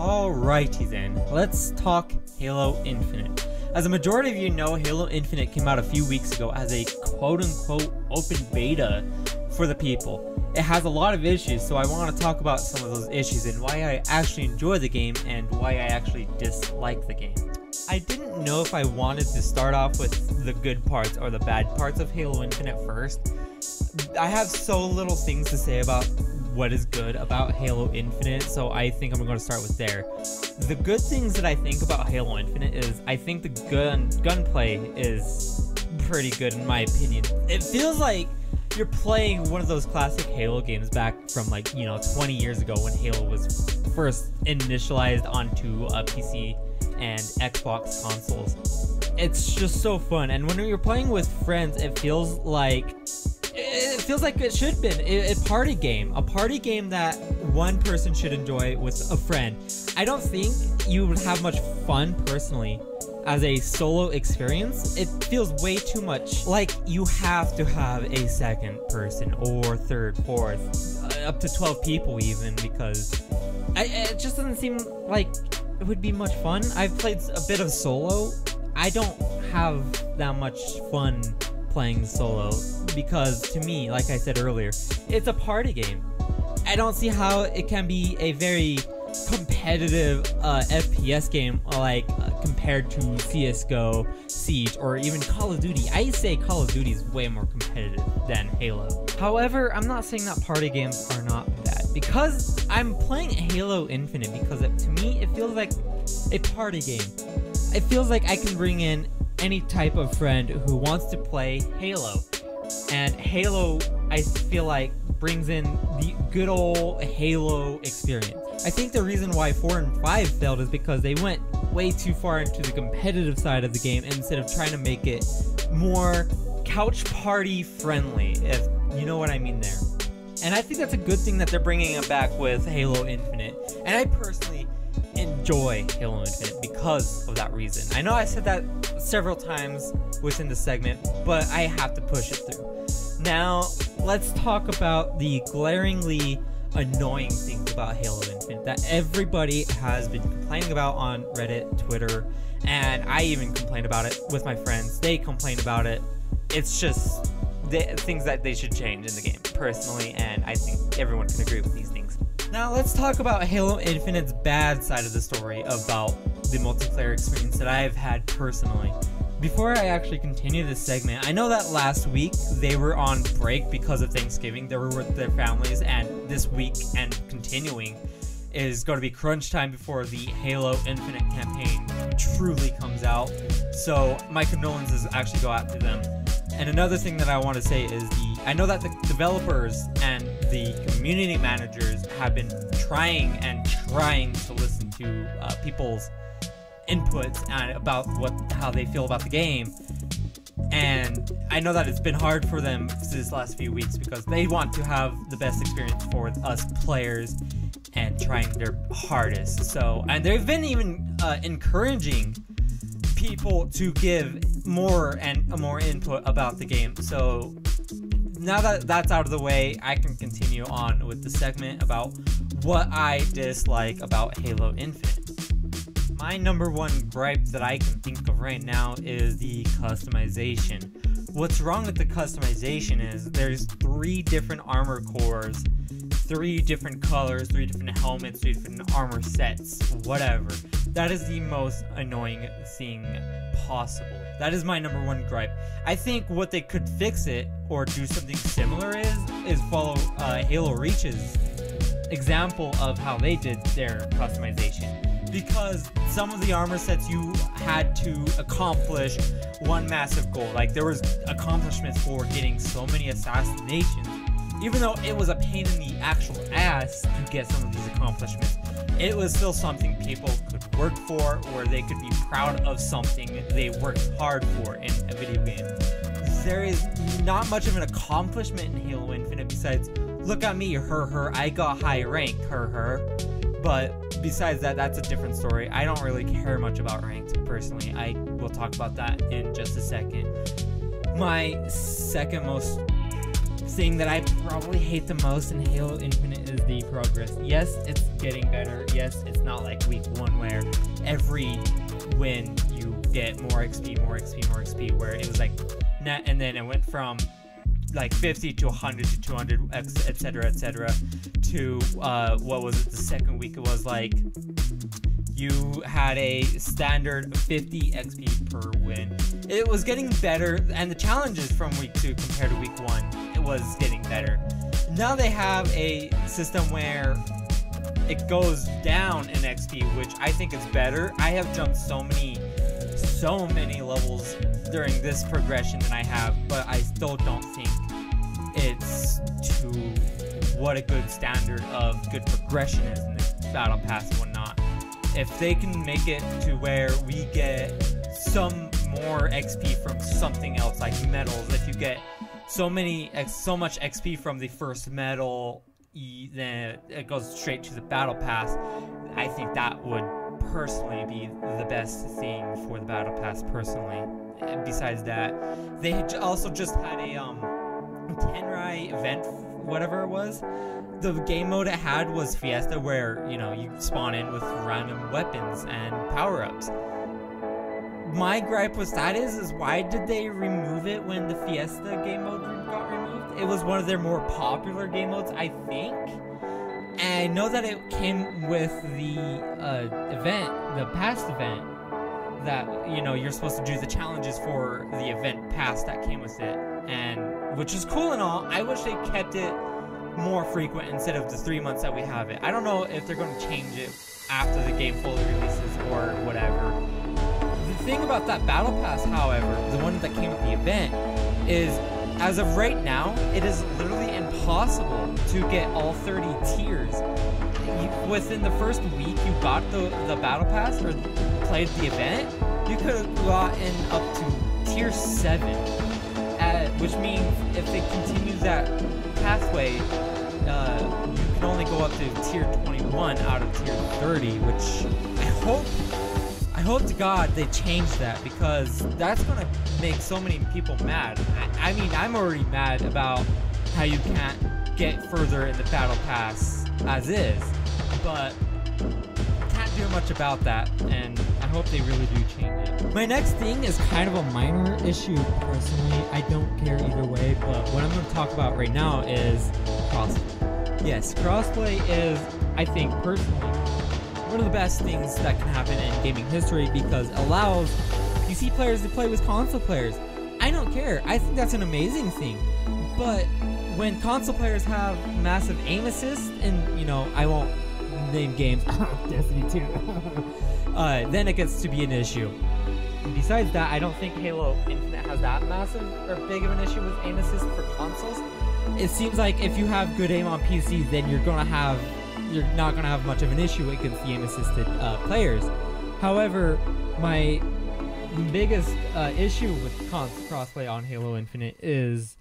Alrighty then, let's talk Halo Infinite. As a majority of you know, Halo Infinite came out a few weeks ago as a quote-unquote open beta for the people. It has a lot of issues, so I want to talk about some of those issues and why I actually enjoy the game and why I actually dislike the game. I didn't know if I wanted to start off with the good parts or the bad parts of Halo Infinite first. I have so little things to say about what is good about Halo Infinite, so I think I'm going to start with there. The good things that I think about Halo Infinite is I think the gunplay is pretty good in my opinion. It feels like you're playing one of those classic Halo games back from 20 years ago when Halo was first initialized onto PC and Xbox consoles. It's just so fun, and when you're playing with friends, it feels like it should have been a party game that one person should enjoy with a friend. I don't think you would have much fun personally as a solo experience. It feels way too much like you have to have a second person or third, fourth, up to 12 people even, because it just doesn't seem like it would be much fun. I've played a bit of solo. I don't have that much fun playing solo because, to me, like I said earlier, it's a party game. I don't see how it can be a very competitive FPS game compared to CSGO, Siege, or even Call of Duty. I say Call of Duty is way more competitive than Halo. However, I'm not saying that party games are not bad, because I'm playing Halo Infinite because to me it feels like a party game. It feels like I can bring in any type of friend who wants to play Halo, and Halo, I feel like, brings in the good old Halo experience. I think the reason why 4 and 5 failed is because they went way too far into the competitive side of the game instead of trying to make it more couch party friendly, if you know what I mean there. And I think that's a good thing that they're bringing it back with Halo Infinite, and I personally enjoy Halo Infinite because of that reason. I know I said that several times within the segment, but I have to push it through. Now, let's talk about the glaringly annoying things about Halo Infinite that everybody has been complaining about on Reddit, Twitter, and I even complained about it with my friends. They complain about it. It's just things that they should change in the game, personally, and I think everyone can agree with these things. Now let's talk about Halo Infinite's bad side of the story about the multiplayer experience that I've had personally. Before I actually continue this segment, I know that last week they were on break because of Thanksgiving. They were with their families, and this week and continuing is going to be crunch time before the Halo Infinite campaign truly comes out. So my condolences actually go out to them. And another thing that I want to say is I know that the developers and the community managers have been trying to listen to people's inputs and about how they feel about the game. And I know that it's been hard for them this last few weeks because they want to have the best experience for us players and trying their hardest. So, and they've been even encouraging people to give more input about the game. So now that that's out of the way, I can continue on with the segment about what I dislike about Halo Infinite. My number one gripe that I can think of right now is the customization. What's wrong with the customization is there's 3 different armor cores, 3 different colors, 3 different helmets, 3 different armor sets, whatever. That is the most annoying thing possible. That is my number one gripe. I think what they could fix it or do something similar is follow Halo Reach's example of how they did their customization. Because some of the armor sets you had to accomplish one massive goal. Like there was accomplishments for getting so many assassinations. Even though it was a pain in the actual ass to get some of these accomplishments, it was still something people could work for, or they could be proud of something they worked hard for in a video game. There is not much of an accomplishment in Halo Infinite besides, look at me, I got high rank, But besides that, that's a different story. I don't really care much about ranks, personally. I will talk about that in just a second. My second most thing that I probably hate the most in Halo Infinite is the progress. Yes, it's getting better. Yes, it's not like week 1 where every win you get more XP, more XP, more XP, where it was like net, and then it went from like 50 to 100 to 200, etc., to what was it? The second week it was like you had a standard 50 XP per win. It was getting better, and the challenges from week 2 compared to week 1, it was getting better. Now they have a system where it goes down in XP, which I think is better. I have jumped so many levels during this progression than I have, but I still don't think it's to what a good standard of good progression is in the Battle Pass and whatnot. If they can make it to where we get some more XP from something else, like medals, if you get so much XP from the first medal, then it goes straight to the Battle Pass, I think that would personally be the best thing for the Battle Pass personally. And besides that, they also just had a Tenrai event, whatever it was. The game mode it had was Fiesta, where, you know, you spawn in with random weapons and power-ups. My gripe with that is why did they remove it when the Fiesta game mode got removed? It was one of their more popular game modes, I think. And I know that it came with the event, the past event, that, you know, you're supposed to do the challenges for the event pass that came with it, and which is cool and all. I wish they kept it more frequent instead of the 3 months that we have it. I don't know if they're going to change it after the game fully releases or whatever. The thing about that Battle Pass, however, the one that came with the event, is as of right now, it is literally impossible to get all 30 tiers. Within the first week you got the Battle Pass or played the event, you could have gotten up to tier 7, which means if they continue that pathway, you can only go up to tier 21 out of tier 30, which I hope to God they change that, because that's gonna make so many people mad. I mean, I'm already mad about how you can't get further in the Battle Pass as is, but can't do much about that, and I hope they really do change it. My next thing is kind of a minor issue personally. I don't care either way, but what I'm going to talk about right now is crossplay. Yes, crossplay is, I think personally, one of the best things that can happen in gaming history, because it allows PC players to play with console players. I don't care. I think that's an amazing thing. But when console players have massive aim assist, and, you know, I won't name games, Destiny 2, then it gets to be an issue. And besides that, I don't think Halo Infinite has that massive or big of an issue with aim assist for consoles. It seems like if you have good aim on PC, then you're not gonna have much of an issue against the aim assisted players. However, my biggest issue with crossplay on Halo Infinite is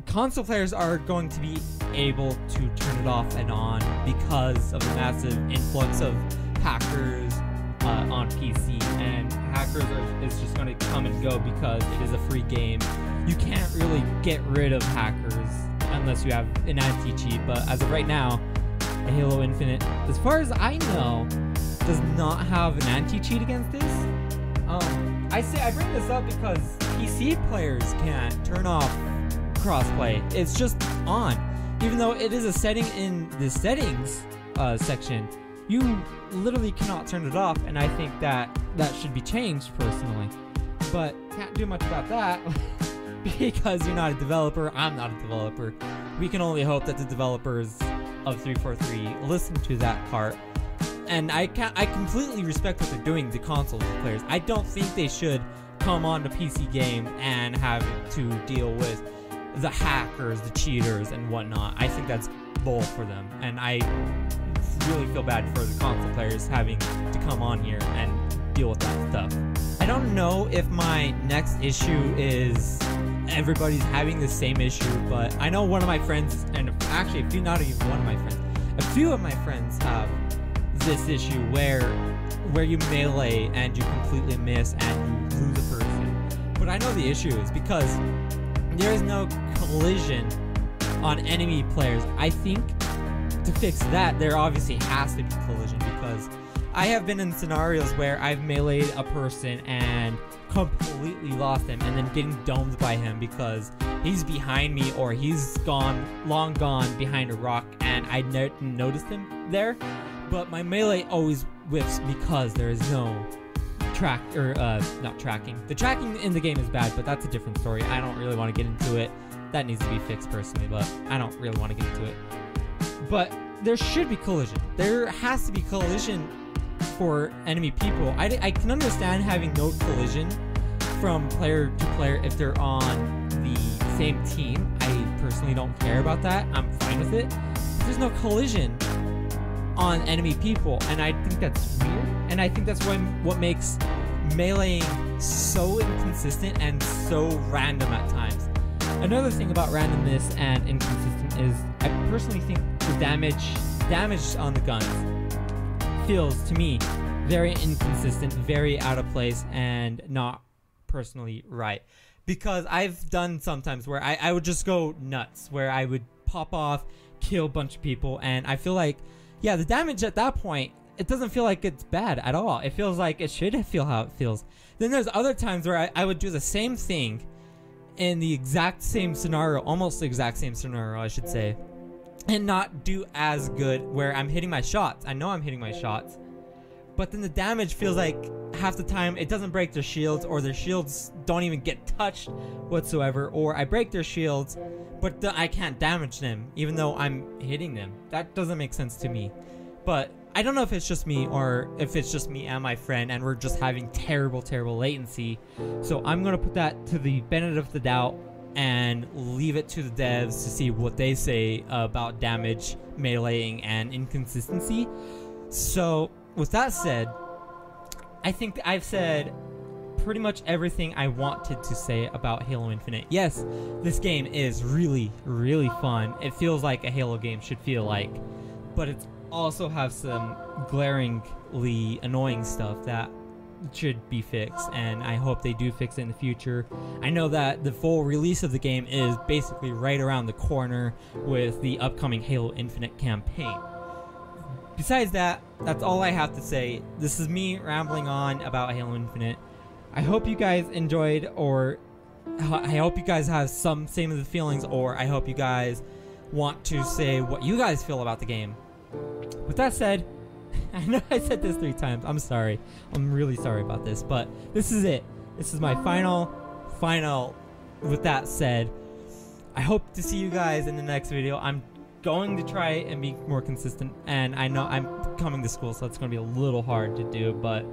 console players are going to be able to turn it off and on because of the massive influx of hackers on PC, and hackers is just going to come and go because it is a free game. You can't really get rid of hackers unless you have an anti-cheat, but as of right now, Halo Infinite, as far as I know, does not have an anti-cheat against this. I bring this up because PC players can't turn off crossplay. It's just on. Even though it is a setting in the settings section, you literally cannot turn it off, and I think that should be changed personally. But can't do much about that because you're not a developer, I'm not a developer. We can only hope that the developers of 343 listen to that part. And I completely respect what they're doing to console players. I don't think they should come on to PC game and have to deal with the hackers, the cheaters, and whatnot. I think that's bull for them, and I really feel bad for the console players having to come on here and deal with that stuff. I don't know if my next issue is everybody's having the same issue, but I know one of my friends, and actually a few, not even one of my friends, a few of my friends have this issue where you melee and you completely miss and you lose a person. But I know the issue is because there is no collision on enemy players. I think to fix that, there obviously has to be collision, because I have been in scenarios where I've meleeed a person and completely lost him, and then getting domed by him because he's behind me or he's long gone behind a rock, and I noticed him there. But my melee always whiffs because there is no not tracking. The tracking in the game is bad, but that's a different story. I don't really want to get into it. That needs to be fixed personally, but I don't really want to get into it. But there should be collision. There has to be collision for enemy people. I can understand having no collision from player to player if they're on the same team. I personally don't care about that. I'm fine with it. There's no collision on enemy people, and I think that's weird. And I think that's what makes meleeing so inconsistent and so random at times. Another thing about randomness and inconsistent is I personally think the damage on the guns feels, to me, very inconsistent, very out of place, and not personally right. Because I've done sometimes where I would just go nuts, where I would pop off, kill a bunch of people, and I feel like, yeah, the damage at that point, it doesn't feel like it's bad at all. It feels like it should feel how it feels. Then there's other times where I would do the same thing in the exact same scenario, almost the exact same scenario, I should say, and not do as good, where I'm hitting my shots. I know I'm hitting my shots, but then the damage feels like half the time it doesn't break their shields, or their shields don't even get touched whatsoever, or I break their shields, but I can't damage them even though I'm hitting them. That doesn't make sense to me. But I don't know if it's just me, or if it's just me and my friend and we're just having terrible latency. So I'm gonna put that to the benefit of the doubt and leave it to the devs to see what they say about damage, meleeing, and inconsistency. So with that said, I think I've said pretty much everything I wanted to say about Halo Infinite. Yes, this game is really fun. It feels like a Halo game should feel like, but it also has some glaringly annoying stuff that should be fixed, and I hope they do fix it in the future. I know that the full release of the game is basically right around the corner with the upcoming Halo Infinite campaign. Besides that, that's all I have to say. This is me rambling on about Halo Infinite. I hope you guys enjoyed, or I hope you guys have some same of the feelings, or I hope you guys want to say what you guys feel about the game. With that said, I know I said this 3 times. I'm sorry. I'm really sorry about this, but this is it. This is my final. With that said, I hope to see you guys in the next video. I'm going to try and be more consistent, and I know I'm coming to school, so it's going to be a little hard to do, but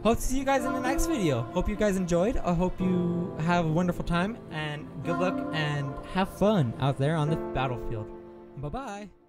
hope to see you guys in the next video. Hope you guys enjoyed. I hope you have a wonderful time, and good luck, and have fun out there on the battlefield. Bye-bye.